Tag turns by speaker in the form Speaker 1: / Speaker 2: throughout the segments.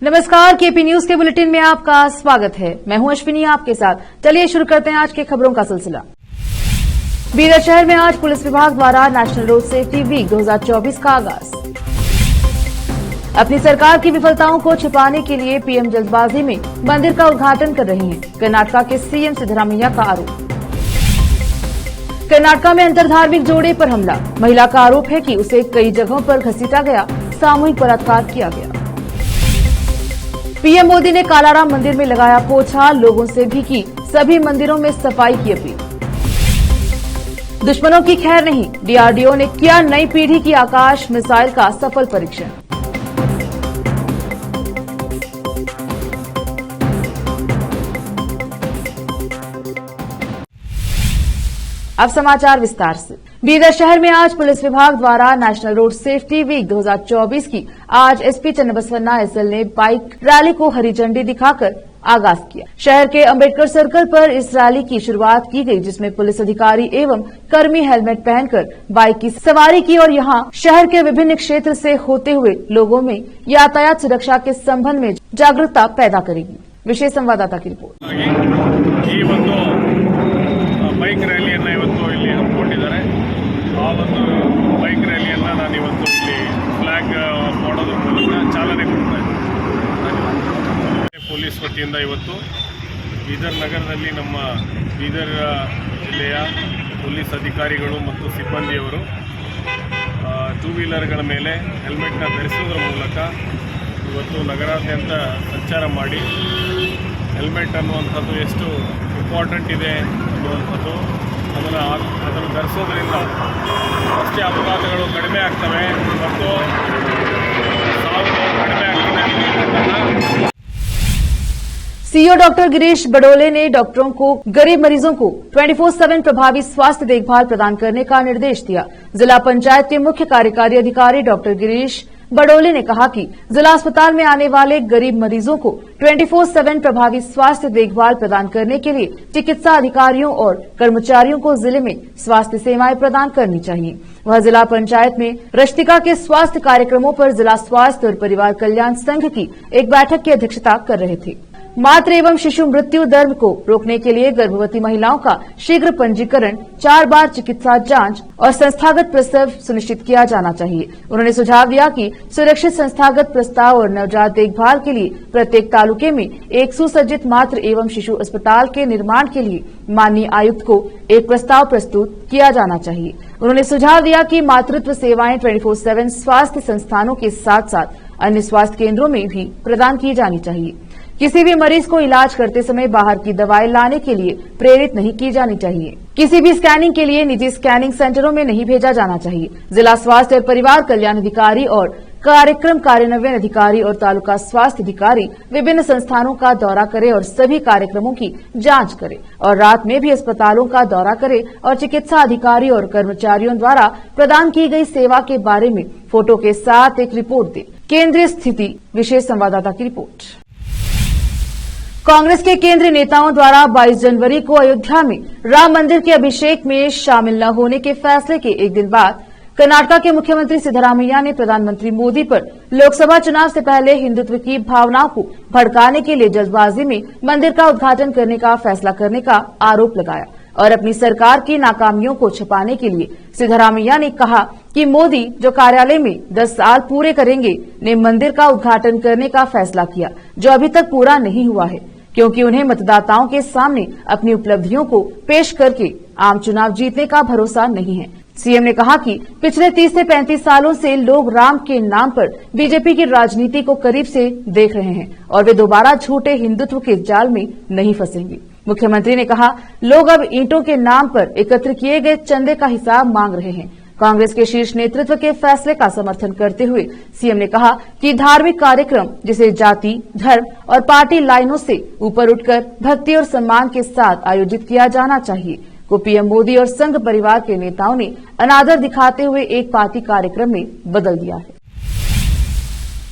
Speaker 1: नमस्कार, KP news के bulletin में आपका स्वागत है। मैं हूं अश्विनी आपके साथ। चलिए शुरू करते हैं आज के खबरों का सिलसिला। बीदर शहर में आज पुलिस विभाग द्वारा नेशनल रोड सेफ्टी वीक 2024 का आगाज। अपनी सरकार की विफलताओं को छिपाने के लिए पीएम जल्दबाजी में मंदिर का उद्घाटन कर रहे हैं, कर्नाटका के सीएम सिद्धरामैया का आरोप। कर्नाटका में अंतरधार्मिक जोड़े पर हमला, महिला का आरोप है कि उसे कई जगहों पर घसीटा गया, सामूहिक बलात्कार किया गया। पीएम मोदी ने कालाराम मंदिर में लगाया पोछा, लोगों से भी की सभी मंदिरों में सफाई की अपील। दुश्मनों की खैर नहीं, डीआरडीओ ने किया नई पीढ़ी की आकाश मिसाइल का सफल परीक्षण। अब समाचार विस्तार से। बीदर शहर में आज पुलिस विभाग द्वारा नेशनल रोड सेफ्टी वीक 2024 की आज एसपी चन्नबसवन्ना एसएल ने बाइक रैली को हरी झंडी दिखाकर आगाज किया। शहर के अंबेडकर सर्कल पर इस रैली की शुरुआत की गई, जिसमें पुलिस अधिकारी एवं कर्मी हेलमेट पहनकर बाइक की सवारी की और यहां शहर के विभिन्न क्षेत्र से होते हुए लोगों में यातायात सुरक्षा के संबंध में जागरूकता पैदा करेगी। विशेष संवाददाता की रिपोर्ट।
Speaker 2: ಬೈಕ್ ರ್ಯಾಲಿಯನ್ನು ಇವತ್ತು ಇಲ್ಲಿ ಹಮ್ಮಿಕೊಂಡಿದ್ದಾರೆ। ಆ ಒಂದು ಬೈಕ್ ರ್ಯಾಲಿಯನ್ನು ನಾನು ಇವತ್ತು ಇಲ್ಲಿ ಫ್ಲಾಗ್ ಮಾಡೋದ್ರ ಮೂಲಕ ಚಾಲನೆ ಕೊಡ್ತಾ ಇದ್ದೀನಿ। ಪೊಲೀಸ್ ವತಿಯಿಂದ ಇವತ್ತು ಬೀದರ್ ನಗರದಲ್ಲಿ ನಮ್ಮ ಬೀದರ್ ಜಿಲ್ಲೆಯ ಪೊಲೀಸ್ ಅಧಿಕಾರಿಗಳು ಮತ್ತು ಸಿಬ್ಬಂದಿಯವರು ಟೂ ವೀಲರ್ಗಳ ಮೇಲೆ ಹೆಲ್ಮೆಟ್ನ ಧರಿಸುವುದರ ಮೂಲಕ ಇವತ್ತು ನಗರಾದ್ಯಂತ ಸಂಚಾರ ಮಾಡಿ ಹೆಲ್ಮೆಟ್ ಅನ್ನುವಂಥದ್ದು ಎಷ್ಟು ಇಂಪಾರ್ಟೆಂಟ್ ಇದೆ ಅನ್ನುವಂಥದ್ದು ಅದನ್ನು ಧರಿಸೋದ್ರಿಂದ ಅಷ್ಟೇ ಅಪಘಾತಗಳು ಕಡಿಮೆ ಆಗ್ತವೆ ಮತ್ತು ಸಾವು ಕಡಿಮೆ ಆಗ್ತದೆ ಅನ್ನುವಂಥದ್ದನ್ನು
Speaker 1: सीईओ डॉक्टर गिरीश बडोले ने डॉक्टरों को गरीब मरीजों को 24/7 प्रभावी स्वास्थ्य देखभाल प्रदान करने का निर्देश दिया। जिला पंचायत के मुख्य कार्यकारी अधिकारी डॉक्टर गिरीश बडोले ने कहा कि जिला अस्पताल में आने वाले गरीब मरीजों को 24/7 प्रभावी स्वास्थ्य देखभाल प्रदान करने के लिए चिकित्सा अधिकारियों और कर्मचारियों को जिले में स्वास्थ्य सेवाएं प्रदान करनी चाहिए। वह जिला पंचायत में रश्तिका के स्वास्थ्य कार्यक्रमों पर जिला स्वास्थ्य और परिवार कल्याण संघ की एक बैठक की अध्यक्षता कर रहे थे। मातृ एवं शिशु मृत्यु दर को रोकने के लिए गर्भवती महिलाओं का शीघ्र पंजीकरण, 4 बार चिकित्सा जांच और संस्थागत प्रसव सुनिश्चित किया जाना चाहिए। उन्होंने सुझाव दिया कि सुरक्षित संस्थागत प्रस्ताव और नवजात देखभाल के लिए प्रत्येक तालुके में एक सुसज्जित मातृ एवं शिशु अस्पताल के निर्माण के लिए माननीय आयुक्त को एक प्रस्ताव प्रस्तुत किया जाना चाहिए। उन्होंने सुझाव दिया कि मातृत्व सेवाएं 24/7 स्वास्थ्य संस्थानों के साथ साथ अन्य स्वास्थ्य केंद्रों में भी प्रदान की जानी चाहिए। किसी भी मरीज को इलाज करते समय बाहर की दवाएं लाने के लिए प्रेरित नहीं की जानी चाहिए। किसी भी स्कैनिंग के लिए निजी स्कैनिंग सेंटरों में नहीं भेजा जाना चाहिए। जिला स्वास्थ्य और परिवार कल्याण अधिकारी और कार्यक्रम कार्यान्वयन अधिकारी और तालुका स्वास्थ्य अधिकारी विभिन्न संस्थानों का दौरा करें और सभी कार्यक्रमों की जांच करें और रात में भी अस्पतालों का दौरा करें और चिकित्सा अधिकारी और कर्मचारियों द्वारा प्रदान की गई सेवा के बारे में फोटो के साथ एक रिपोर्ट दें। केंद्रीय स्थिति। विशेष संवाददाता की रिपोर्ट। कांग्रेस के केंद्रीय नेताओं द्वारा 22 जनवरी को अयोध्या में राम मंदिर के अभिषेक में शामिल न होने के फैसले के एक दिन बाद कर्नाटका के मुख्यमंत्री सिद्धरामैया ने प्रधानमंत्री मोदी पर लोकसभा चुनाव से पहले हिंदुत्व की भावनाओं को भड़काने के लिए जल्दबाजी में मंदिर का उद्घाटन करने का फैसला करने का आरोप लगाया और अपनी सरकार की नाकामियों को छिपाने के लिए सिद्धरामैया ने कहा कि मोदी जो कार्यालय में 10 साल पूरे करेंगे ने मंदिर का उद्घाटन करने का फैसला किया, जो अभी तक पूरा नहीं हुआ है, क्योंकि उन्हें मतदाताओं के सामने अपनी उपलब्धियों को पेश करके आम चुनाव जीतने का भरोसा नहीं है। सीएम ने कहा कि पिछले 30 से 35 सालों से लोग राम के नाम पर बीजेपी की राजनीति को करीब से देख रहे हैं और वे दोबारा झूठे हिंदुत्व के जाल में नहीं फंसेंगे। मुख्यमंत्री ने कहा, लोग अब ईंटों के नाम पर एकत्र किए गए चंदे का हिसाब मांग रहे हैं। कांग्रेस के शीर्ष नेतृत्व के फैसले का समर्थन करते हुए सीएम ने कहा कि धार्मिक कार्यक्रम जिसे जाति, धर्म और पार्टी लाइनों से ऊपर उठकर भक्ति और सम्मान के साथ आयोजित किया जाना चाहिए को पीएम मोदी और संघ परिवार के नेताओं ने अनादर दिखाते हुए एक पार्टी कार्यक्रम में बदल दिया है।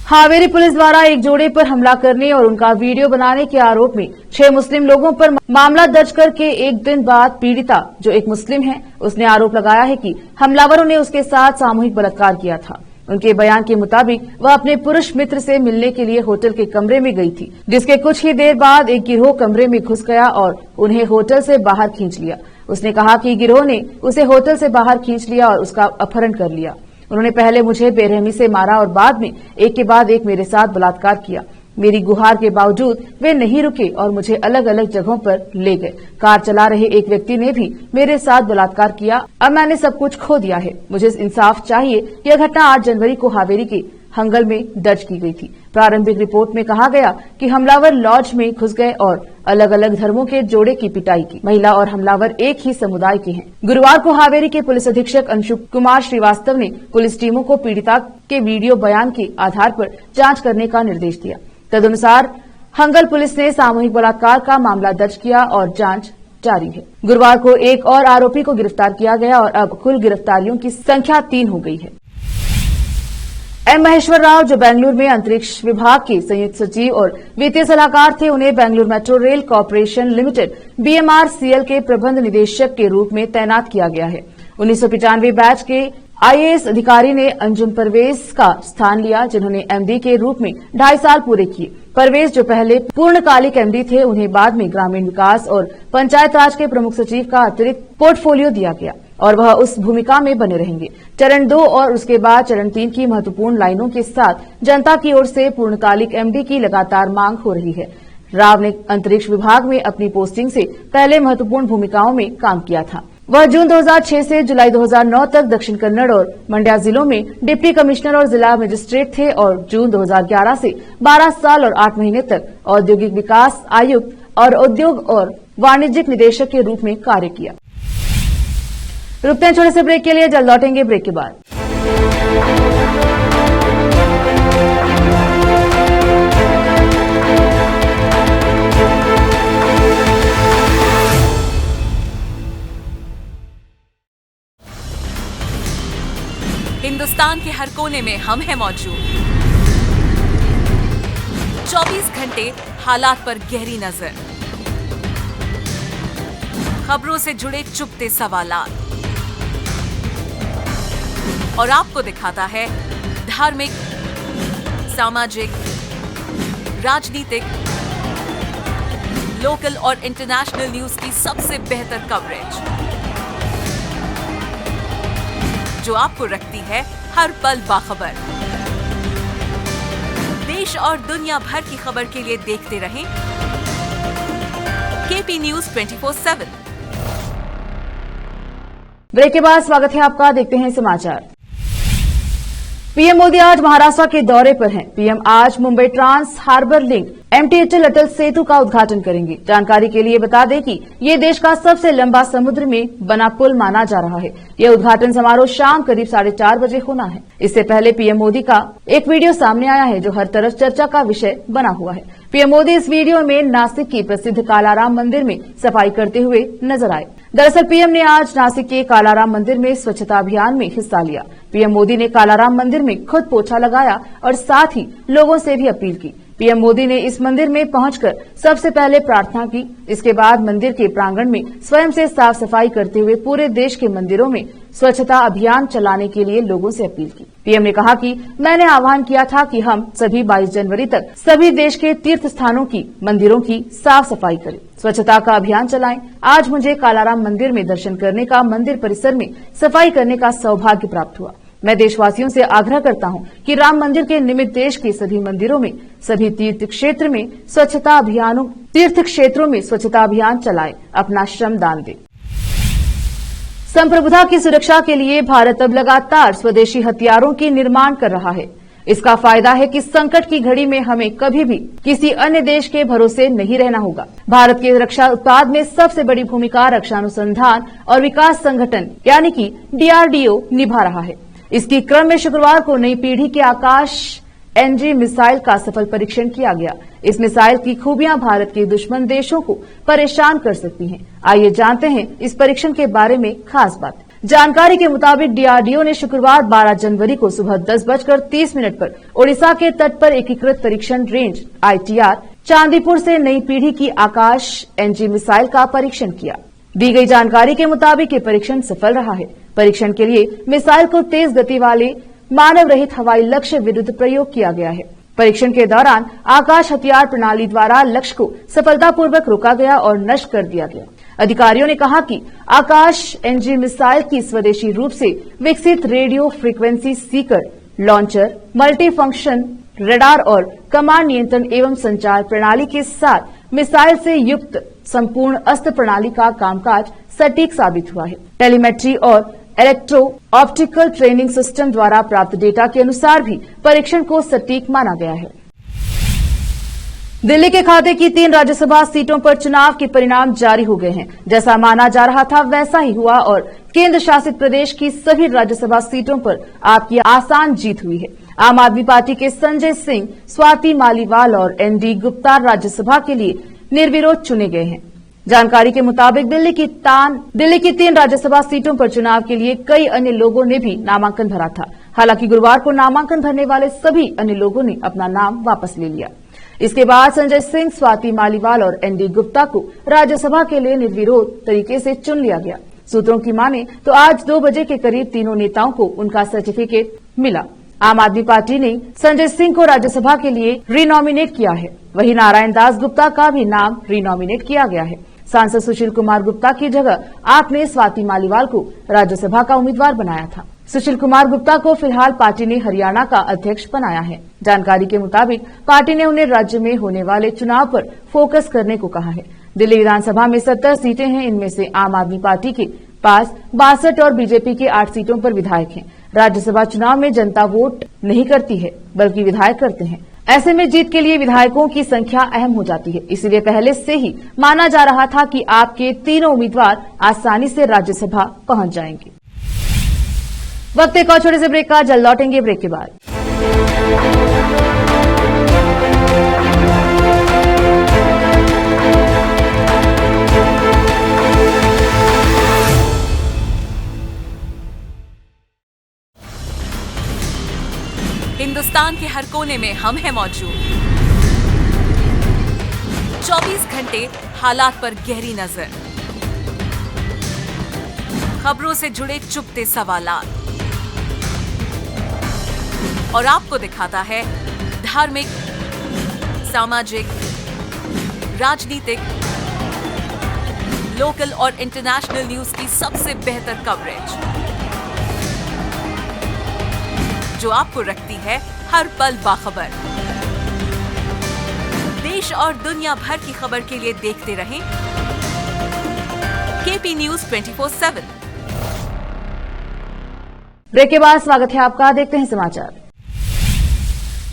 Speaker 1: हावेरी पुलिस द्वारा एक जोड़े पर हमला करने और उनका वीडियो बनाने के आरोप में 6 मुस्लिम लोगों पर मामला दर्ज करके एक दिन बाद पीड़िता जो एक मुस्लिम है, उसने आरोप लगाया है कि हमलावरों ने उसके साथ सामूहिक बलात्कार किया था। उनके बयान के मुताबिक वह अपने पुरुष मित्र से मिलने के लिए होटल के कमरे में गई थी, जिसके कुछ ही देर बाद एक गिरोह कमरे में घुस गया और उन्हें होटल से बाहर खींच लिया। उसने कहा कि गिरोह ने उसे होटल से बाहर खींच लिया और उसका अपहरण कर लिया। उन्होंने पहले मुझे बेरहमी से मारा और बाद में एक के बाद एक मेरे साथ बलात्कार किया। मेरी गुहार के बावजूद वे नहीं रुके और मुझे अलग अलग जगहों पर ले गए। कार चला रहे एक व्यक्ति ने भी मेरे साथ बलात्कार किया। अब मैंने सब कुछ खो दिया है। मुझे इंसाफ चाहिए। यह घटना 8 जनवरी को हावेरी के हंगल में दर्ज की गई थी। प्रारंभिक रिपोर्ट में कहा गया कि हमलावर लॉज में घुस गए और अलग अलग धर्मों के जोड़े की पिटाई की। महिला और हमलावर एक ही समुदाय के हैं। गुरुवार को हावेरी के पुलिस अधीक्षक अंशु कुमार श्रीवास्तव ने पुलिस टीमों को पीड़िता के वीडियो बयान के आधार पर जांच करने का निर्देश दिया। तदनुसार हंगल पुलिस ने सामूहिक बलात्कार का मामला दर्ज किया और जांच जारी है। गुरुवार को एक और आरोपी को गिरफ्तार किया गया और अब कुल गिरफ्तारियों की संख्या 3 हो गई है। एम महेश्वर राव, जो बेंगलुरु में अंतरिक्ष विभाग के संयुक्त सचिव और वित्तीय सलाहकार थे, उन्हें Bengaluru metro rail corporation limited BMRCL के प्रबंध निदेशक के रूप में तैनात किया गया है। 1995 बैच के IAS अधिकारी ने अंजुम परवेज का स्थान लिया, जिन्होंने MD के रूप में 2.5 साल पूरे किए। परवेज, जो पहले पूर्णकालिक MD थे, उन्हें बाद में ग्रामीण विकास और पंचायत राज के प्रमुख सचिव का अतिरिक्त पोर्टफोलियो दिया गया और वह उस भूमिका में बने रहेंगे। चरण 2 और उसके बाद चरण 3 की महत्वपूर्ण लाइनों के साथ जनता की ओर से पूर्णकालिक MD की लगातार मांग हो रही है। राव ने अंतरिक्ष विभाग में अपनी पोस्टिंग से पहले महत्वपूर्ण भूमिकाओं में काम किया था। वह जून 2006 से जुलाई 2009 तक दक्षिण कन्नड़ और मंड्या जिलों में डिप्टी कमिश्नर और जिला मजिस्ट्रेट थे और जून 2011 से 12 साल और 8 महीने तक औद्योगिक विकास आयुक्त और उद्योग और वाणिज्यिक निदेशक के रूप में कार्य किया। रुकते हैं छोटे से ब्रेक के लिए, जल्द लौटेंगे ब्रेक के बाद।
Speaker 3: हिंदुस्तान के हर कोने में हम हैं मौजूद। 24 घंटे हालात पर गहरी नजर, खबरों से जुड़े चुपते सवालात और आपको दिखाता है धार्मिक, सामाजिक, राजनीतिक, लोकल और इंटरनेशनल न्यूज की सबसे बेहतर कवरेज, जो आपको रखती है हर पल बाखबर। देश और दुनिया भर की खबर के लिए देखते रहें KP News 24/7।
Speaker 1: ब्रेक के बाद स्वागत है आपका। देखते हैं समाचार। पीएम मोदी आज महाराष्ट्र के दौरे पर हैं। पीएम आज Mumbai trans harbour link MTHL Atal Setu का उद्घाटन करेंगे। जानकारी के लिए बता दें कि ये देश का सबसे लंबा समुद्र में बना पुल माना जा रहा है। यह उद्घाटन समारोह शाम करीब 4:30 बजे होना है। इससे पहले पीएम मोदी का एक वीडियो सामने आया है, जो हर तरफ चर्चा का विषय बना हुआ है। पीएम मोदी इस वीडियो में नासिक की प्रसिद्ध कालाराम मंदिर में सफाई करते हुए नजर आए। दरअसल पीएम ने आज नासिक के कालाराम मंदिर में स्वच्छता अभियान में हिस्सा लिया। पीएम मोदी ने कालाराम मंदिर में खुद पोछा लगाया और साथ ही लोगों से भी अपील की। पीएम मोदी ने इस मंदिर में पहुंचकर सबसे पहले प्रार्थना की। इसके बाद मंदिर के प्रांगण में स्वयं से साफ सफाई करते हुए पूरे देश के मंदिरों में स्वच्छता अभियान चलाने के लिए लोगों से अपील की। पीएम ने कहा कि मैंने आह्वान किया था कि हम सभी 22 जनवरी तक सभी देश के तीर्थ स्थानों की, मंदिरों की साफ सफाई करें, स्वच्छता का अभियान चलाएं। आज मुझे कालाराम मंदिर में दर्शन करने का, मंदिर परिसर में सफाई करने का सौभाग्य प्राप्त हुआ। मैं देशवासियों से आग्रह करता हूं कि राम मंदिर के निमित्त देश के सभी मंदिरों में, सभी तीर्थ क्षेत्रों में स्वच्छता अभियान चलाएं, अपना श्रम दान दें। संप्रभुता की सुरक्षा के लिए भारत अब लगातार स्वदेशी हथियारों की निर्माण कर रहा है। इसका फायदा है कि संकट की घड़ी में हमें कभी भी किसी अन्य देश के भरोसे नहीं रहना होगा। भारत के रक्षा उत्पाद में सबसे बड़ी भूमिका रक्षा अनुसंधान और विकास संगठन यानी कि DRDO निभा रहा है। इसकी क्रम में शुक्रवार को नई पीढ़ी के आकाश NG मिसाइल का सफल परीक्षण किया गया। इस मिसाइल की खूबियां भारत के दुश्मन देशों को परेशान कर सकती हैं। आइए जानते हैं इस परीक्षण के बारे में खास बात। जानकारी के मुताबिक DRDO ने शुक्रवार 12 जनवरी को सुबह 10:30 पर ओडिशा के तट पर एकीकृत परीक्षण रेंज ITR चांदीपुर से नई पीढ़ी की आकाश NG मिसाइल का परीक्षण किया। दी गई जानकारी के मुताबिक ये परीक्षण सफल रहा है। परीक्षण के लिए मिसाइल को तेज गति वाले मानव रहित हवाई लक्ष्य विरुद्ध प्रयोग किया गया है। परीक्षण के दौरान आकाश हथियार प्रणाली द्वारा लक्ष्य को सफलतापूर्वक रोका गया और नष्ट कर दिया गया। अधिकारियों ने कहा कि आकाश एनजी मिसाइल की स्वदेशी रूप से विकसित radio frequency Sikar, launcher, multi function radar और कमांड नियंत्रण एवं संचार प्रणाली के साथ मिसाइल से युक्त संपूर्ण अस्त्र प्रणाली का कामकाज सटीक साबित हुआ है। टेलीमेट्री और इलेक्ट्रो ऑप्टिकल ट्रेनिंग सिस्टम द्वारा प्राप्त डेटा के अनुसार भी परीक्षण को सटीक माना गया है। दिल्ली के खाते की 3 राज्यसभा सीटों पर चुनाव के परिणाम जारी हो गए हैं। जैसा माना जा रहा था वैसा ही हुआ और केंद्र शासित प्रदेश की सभी राज्यसभा सीटों पर आपकी आसान जीत हुई है। आम आदमी पार्टी के संजय सिंह, स्वाति मालीवाल और एनडी गुप्ता राज्यसभा के लिए निर्विरोध चुने गए हैं। जानकारी के मुताबिक दिल्ली की 3 राज्यसभा सीटों पर चुनाव के लिए कई अन्य लोगों ने भी नामांकन भरा था। हालांकि गुरुवार को नामांकन भरने वाले सभी अन्य लोगों ने अपना नाम वापस ले लिया। इसके बाद संजय सिंह, स्वाति मालीवाल और एनडी गुप्ता को राज्यसभा के लिए निर्विरोध तरीके से चुन लिया गया। सूत्रों की माने तो आज 2 बजे के करीब तीनों नेताओं को उनका सर्टिफिकेट मिला। आम आदमी पार्टी ने संजय सिंह को राज्यसभा के लिए रिनॉमिनेट किया है। वहीं नारायण दास गुप्ता का भी नाम रिनॉमिनेट किया गया है। सांसद सुशील कुमार गुप्ता की जगह आपने स्वाति मालीवाल को राज्यसभा का उम्मीदवार बनाया था। सुशील कुमार गुप्ता को फिलहाल पार्टी ने हरियाणा का अध्यक्ष बनाया है। जानकारी के मुताबिक पार्टी ने उन्हें राज्य में होने वाले चुनाव पर फोकस करने को कहा है। दिल्ली विधानसभा में 70 सीटें हैं। इनमें से आम आदमी पार्टी के पास 62 और बीजेपी के 8 सीटों पर विधायक हैं। राज्यसभा चुनाव में जनता वोट नहीं करती है बल्कि विधायक करते हैं। ऐसे में जीत के लिए विधायकों की संख्या अहम हो जाती है। इसलिए पहले से ही माना जा रहा था कि आपके तीनों उम्मीदवार आसानी से राज्यसभा पहुंच जाएंगे। वक्त एक और छोटे से ब्रेक का, जल्द लौटेंगे ब्रेक के बाद।
Speaker 3: हिंदुस्तान के हर कोने में हम हैं मौजूद। 24 घंटे हालात पर गहरी नजर, खबरों से जुड़े चुपते सवालात और आपको दिखाता है धार्मिक, सामाजिक, राजनीतिक, लोकल और इंटरनेशनल न्यूज की सबसे बेहतर कवरेज जो आपको रखती है हर पल बाखबर। देश और दुनिया भर की खबर के लिए देखते रहें केपी न्यूज 24/7।
Speaker 1: ब्रेक के बाद स्वागत है आपका। देखते हैं समाचार।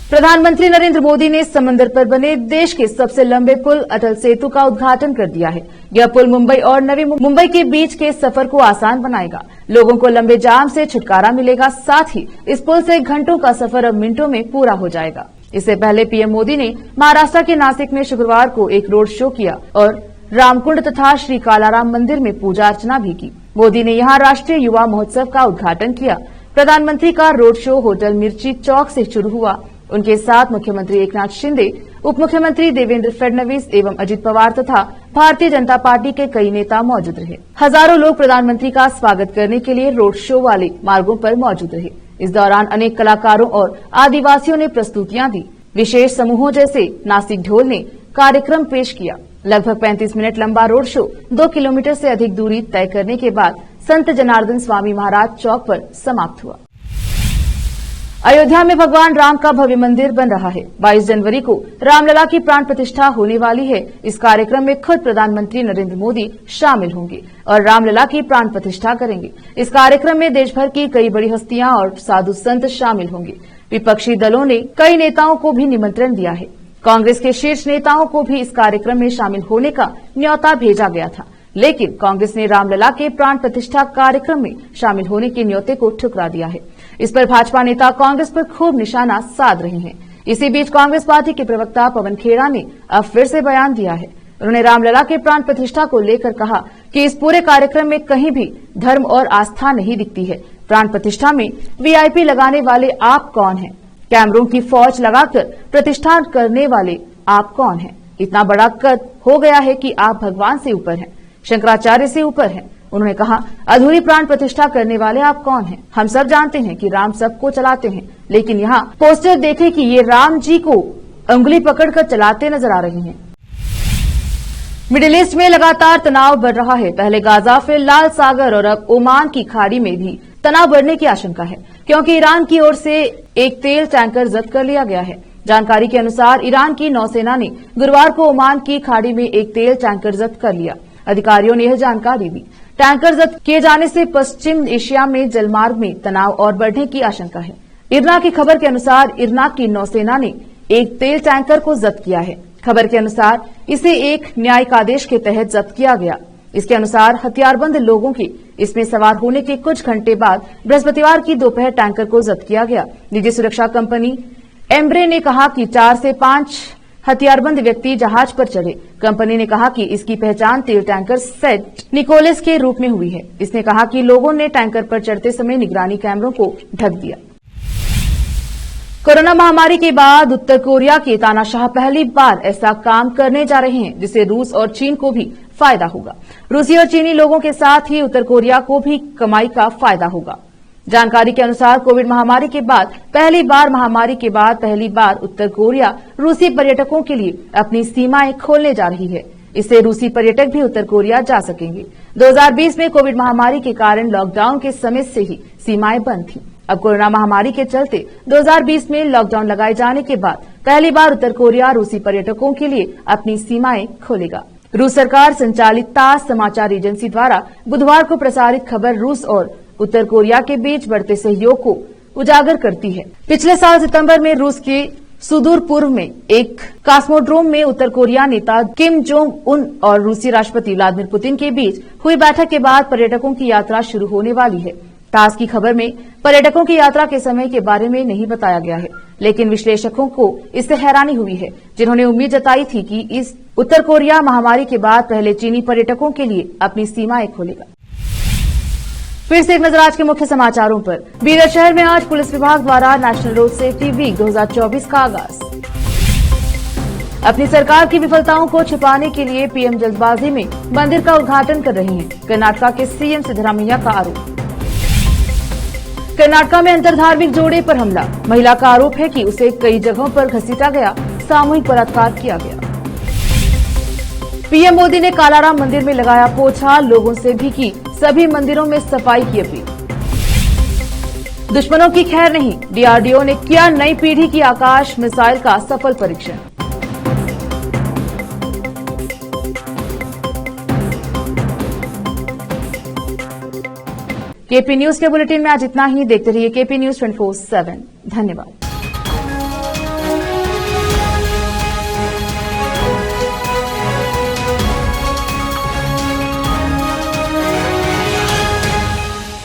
Speaker 1: प्रधानमंत्री नरेंद्र मोदी ने समंदर पर बने देश के सबसे लंबे पुल अटल सेतु का उद्घाटन कर दिया है। यह पुल मुंबई और नवी मुंबई के बीच के सफर को आसान बनाएगा। लोगों को लंबे जाम से छुटकारा मिलेगा। साथ ही इस पुल से घंटों का सफर अब मिनटों में पूरा हो जाएगा। इससे पहले पीएम मोदी ने महाराष्ट्र के नासिक में शुक्रवार को एक रोड शो किया और रामकुंड तथा श्री कालाराम मंदिर में पूजा अर्चना भी की। मोदी ने यहां राष्ट्रीय युवा महोत्सव का उद्घाटन किया। प्रधानमंत्री का रोड शो होटल मिर्ची चौक से शुरू हुआ। उनके साथ मुख्यमंत्री एकनाथ शिंदे, उप मुख्यमंत्री देवेंद्र फडणवीस एवं अजित पवार तथा भारतीय जनता पार्टी के कई नेता मौजूद रहे। हजारों लोग प्रधानमंत्री का स्वागत करने के लिए रोड शो वाले मार्गों पर मौजूद रहे। इस दौरान अनेक कलाकारों और आदिवासियों ने प्रस्तुतियां दी। विशेष समूहों जैसे नासिक ढोल ने कार्यक्रम पेश किया। लगभग 35 मिनट लंबा रोड शो 2 किलोमीटर से अधिक दूरी तय करने के बाद संत जनार्दन स्वामी महाराज चौक पर समाप्त हुआ। अयोध्या में भगवान राम का भव्य मंदिर बन रहा है। 22 जनवरी को रामलला की प्राण प्रतिष्ठा होने वाली है। इस कार्यक्रम में खुद प्रधानमंत्री नरेंद्र मोदी शामिल होंगे और रामलला की प्राण प्रतिष्ठा करेंगे। इस कार्यक्रम में देश भर की कई बड़ी हस्तियां और साधु संत शामिल होंगे। विपक्षी दलों ने कई नेताओं को भी निमंत्रण दिया है। कांग्रेस के शीर्ष नेताओं को भी इस कार्यक्रम में शामिल होने का न्योता भेजा गया था, लेकिन कांग्रेस ने रामलला के प्राण प्रतिष्ठा कार्यक्रम में शामिल होने के न्योते को ठुकरा दिया है। इस पर भाजपा नेता कांग्रेस पर खूब निशाना साध रहे हैं। इसी बीच कांग्रेस पार्टी के प्रवक्ता पवन खेड़ा ने अब फिर से बयान दिया है। उन्होंने रामलला के प्राण प्रतिष्ठा को लेकर कहा कि इस पूरे कार्यक्रम में कहीं भी धर्म और आस्था नहीं दिखती है। प्राण प्रतिष्ठा में वीआईपी लगाने वाले आप कौन हैं? कैमरों की फौज लगाकर प्रतिष्ठा करने वाले आप कौन हैं? इतना बड़ा कद हो गया है कि आप भगवान से ऊपर हैं, शंकराचार्य से ऊपर हैं। उन्होंने कहा, अधूरी प्राण प्रतिष्ठा करने वाले आप कौन हैं? हम सब जानते हैं कि राम सबको चलाते हैं, लेकिन यहाँ पोस्टर देखें कि ये राम जी को उंगली पकड़कर चलाते नजर आ रहे हैं। मिडिल ईस्ट में लगातार तनाव बढ़ रहा है। पहले गाजा, फिर लाल सागर और अब ओमान की खाड़ी में भी तनाव बढ़ने की आशंका है, क्योंकि ईरान की ओर से एक तेल टैंकर जब्त कर लिया गया है। जानकारी के अनुसार ईरान की नौसेना ने गुरुवार को ओमान की खाड़ी में एक तेल टैंकर जब्त कर लिया। अधिकारियों ने यह जानकारी दी। टैंकर जब्त किए जाने से पश्चिम एशिया में जलमार्ग में तनाव और बढ़ने की आशंका है। इरना की खबर के अनुसार इरना की नौसेना ने एक तेल टैंकर को जब्त किया है। खबर के अनुसार इसे एक न्यायिक आदेश के तहत जब्त किया गया। इसके अनुसार हथियारबंद लोगों के इसमें सवार होने के कुछ घंटे बाद बृहस्पतिवार की दोपहर टैंकर को जब्त किया गया। निजी सुरक्षा कंपनी एम्ब्रे ने कहा कि 4 से 5 हथियारबंद व्यक्ति जहाज पर चढ़े। कंपनी ने कहा कि इसकी पहचान तेल टैंकर सेंट निकोलस के रूप में हुई है। इसने कहा कि लोगों ने टैंकर पर चढ़ते समय निगरानी कैमरों को ढक दिया। कोरोना महामारी के बाद उत्तर कोरिया के तानाशाह पहली बार ऐसा काम करने जा रहे हैं जिससे रूस और चीन को भी फायदा होगा। रूसी और चीनी लोगों के साथ ही उत्तर कोरिया को भी कमाई का फायदा होगा। जानकारी के अनुसार कोविड महामारी के बाद पहली बार उत्तर कोरिया रूसी पर्यटकों के लिए अपनी सीमाएं खोलने जा रही है। इससे रूसी पर्यटक भी उत्तर कोरिया जा सकेंगे। 2020 में कोविड महामारी के कारण लॉकडाउन के समय से ही सीमाएं बंद थी। अब कोरोना महामारी के चलते 2020 में लॉकडाउन लगाए जाने के बाद पहली बार उत्तर कोरिया रूसी पर्यटकों के लिए अपनी सीमाएं खोलेगा। रूस सरकार संचालित तास समाचार एजेंसी द्वारा बुधवार को प्रसारित खबर रूस और उत्तर कोरिया के बीच बढ़ते सहयोग को उजागर करती है। पिछले साल सितंबर में रूस के सुदूर पूर्व में एक कॉस्मोड्रोम में उत्तर कोरिया नेता किम जोंग उन और रूसी राष्ट्रपति व्लादिमीर पुतिन के बीच हुई बैठक के बाद पर्यटकों की यात्रा शुरू होने वाली है। तास की खबर में पर्यटकों की यात्रा के समय के बारे में नहीं बताया गया है, लेकिन विश्लेषकों को इससे हैरानी हुई है, जिन्होंने उम्मीद जताई थी कि इस उत्तर कोरिया महामारी के बाद पहले चीनी पर्यटकों के लिए अपनी सीमाएं खोलेगा। फिर से एक नजर आज के मुख्य समाचारों पर। बीदर शहर में आज पुलिस विभाग द्वारा नेशनल रोड सेफ्टी वीक 2024 का आगाज। अपनी सरकार की विफलताओं को छिपाने के लिए पीएम जल्दबाजी में मंदिर का उद्घाटन कर रहे हैं, कर्नाटका के सीएम सिद्धरामैया का आरोप। कर्नाटका में अंतरधार्मिक जोड़े पर हमला, महिला का आरोप है कि उसे कई जगहों पर घसीटा गया, सामूहिक बलात्कार किया गया। पीएम मोदी ने कालाराम मंदिर में लगाया पोछा, लोगों से भी की सभी मंदिरों में सफाई की अपील। दुश्मनों की खैर नहीं, डीआरडीओ ने किया नई पीढ़ी की आकाश मिसाइल का सफल परीक्षण। केपी न्यूज के बुलेटिन में आज इतना ही। देखते रहिए केपी न्यूज 24/7। धन्यवाद।